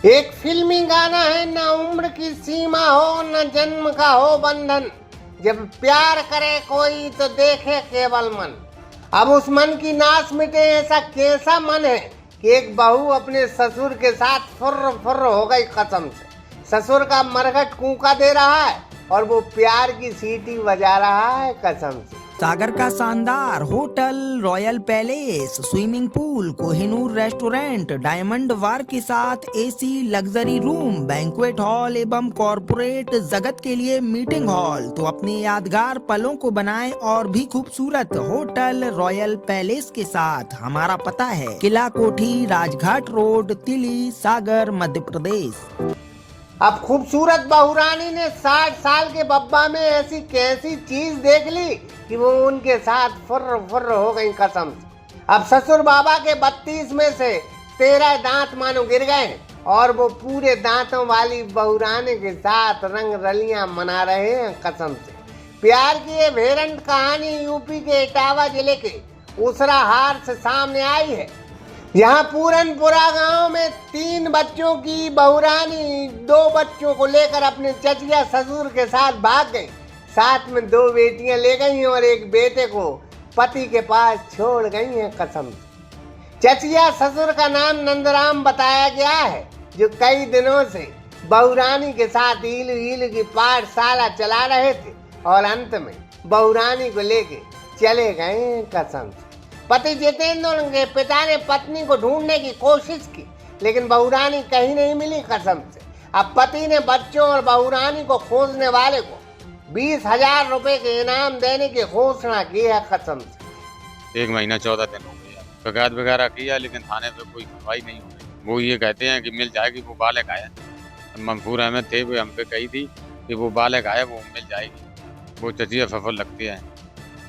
एक फिल्मी गाना है, न उम्र की सीमा हो न जन्म का हो बंधन। जब प्यार करे कोई तो देखे केवल मन। अब उस मन की नाश मिटे, ऐसा कैसा मन है कि एक बहू अपने ससुर के साथ फुर्र फुर्र हो गई कसम से। ससुर का मरघट कूका दे रहा है और वो प्यार की सीटी बजा रहा है कसम से। सागर का शानदार hotel, royal palace, swimming pool, Kohinoor restaurant, diamond bar के साथ AC, luxury room, banquet hall एवं कॉरपोरेट जगत के लिए मीटिंग हॉल। तो अपने यादगार पलों को बनाएं और भी खूबसूरत। होटल रॉयल पैलेस के साथ हमारा पता है किला कोठी, राजघाट रोड, तिली, सागर, मध्य प्रदेश। अब खूबसूरत बहुरानी ने 60 साल के बब्बा में ऐसी कैसी चीज देख ली कि वो उनके साथ फुर्र फुर्र हो गई कसम से। अब ससुर बाबा के 32 में से 13 दांत मानो गिर गए और वो पूरे दांतों वाली बहुरानी के साथ रंग रलियां मना रहे हैं कसम से। प्यार की ये भेरंट कहानी यूपी के इटावा जिले के उसराहार से सामने आई है। यहाँ पूरनपुरा गांव में 3 बच्चों की बहुरानी 2 बच्चों को लेकर अपने चचिया ससुर के साथ भाग गई। साथ में 2 बेटियां ले गई और एक बेटे को पति के पास छोड़ गई हैं कसम से। चचिया ससुर का नाम नंदराम बताया गया है, जो कई दिनों से बहुरानी के साथ ईलू ईलू की पाठशाला चला रहे थे और अंत में बहुरानी को लेके चले गए हैं कसम से। पति जितेंद्र के पिता ने पत्नी को ढूंढने की कोशिश की, लेकिन बहुरानी कहीं नहीं मिली कसम से। अब पति ने बच्चों और बहुरानी को खोजने वाले को 20,000 रुपए के इनाम देने की घोषणा की है कसम से। 1 महीना 14 दिन हो गया, शिकायत वगैरह किया लेकिन थाने पे कोई सुनवाई नहीं हो रही। वो ये कहते हैं कि मिल जाएगी, वो बालक आया। मंफूर अहमद थे, वो हमसे कही थी कि वो बालक आया, वो मिल जाएगी। वो चचिया सफल लगती है।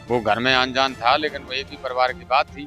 वो घर में अनजान था, लेकिन वो एक ही परिवार की बात थी,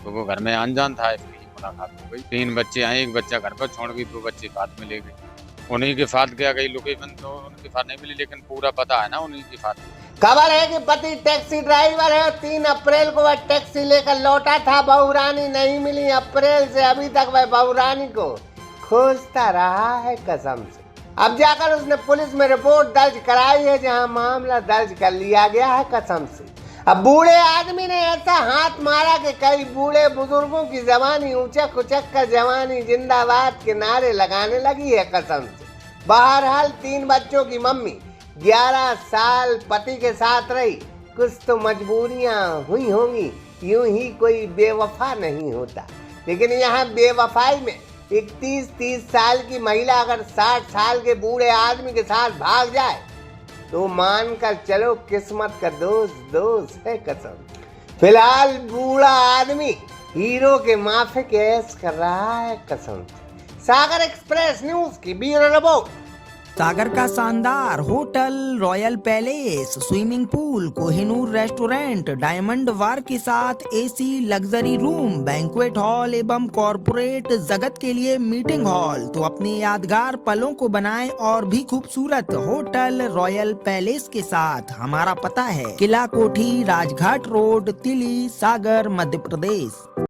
तो वो घर में अनजान था, इसलिए मुलाकात हो गई। 3 बच्चे आए, एक बच्चा घर पर छोड़ गई, 2 बच्चे बाद में ले गई। उन्हीं के साथ गया, गई लोकेशन तो उनके साथ नहीं मिली, लेकिन पूरा पता है ना उन्हीं के साथ। खबर है कि पति टैक्सी ड्राइवर है और 3 अप्रैल को वह टैक्सी लेकर लौटा था। बहुरानी नहीं मिली। अप्रैल से अभी तक वह बहुरानी को खोजता रहा है कसम से। अब जाकर उसने पुलिस में रिपोर्ट दर्ज कराई है, जहां मामला दर्ज कर लिया गया है कसम से। अब बूढ़े आदमी ने ऐसा हाथ मारा कि कई बूढ़े बुजुर्गों की जवानी उचक उचक कर जवानी जिंदाबाद के नारे लगाने लगी है कसम से। बहरहाल 3 बच्चों की मम्मी 11 साल पति के साथ रही। कुछ तो मजबूरियां हुई होंगी, यूं ही कोई बेवफा नहीं होता। लेकिन यहाँ बेवफाई में एक 30 साल की महिला अगर 60 साल के बूढ़े आदमी के साथ भाग जाए तो मान कर चलो किस्मत का दोष है कसम। फिलहाल बूढ़ा आदमी हीरो के माफिक ऐश कर रहा है कसम। सागर एक्सप्रेस न्यूज की ब्यूरो रिपोर्ट। सागर का शानदार hotel, royal palace, swimming pool, Kohinoor restaurant, diamond bar के साथ AC, luxury room, banquet hall एवं कॉरपोरेट जगत के लिए मीटिंग हॉल। तो अपने यादगार पलों को बनाएं और भी खूबसूरत। होटल रॉयल पैलेस के साथ हमारा पता है किला कोठी, राजघाट रोड, तिली, सागर, मध्य प्रदेश।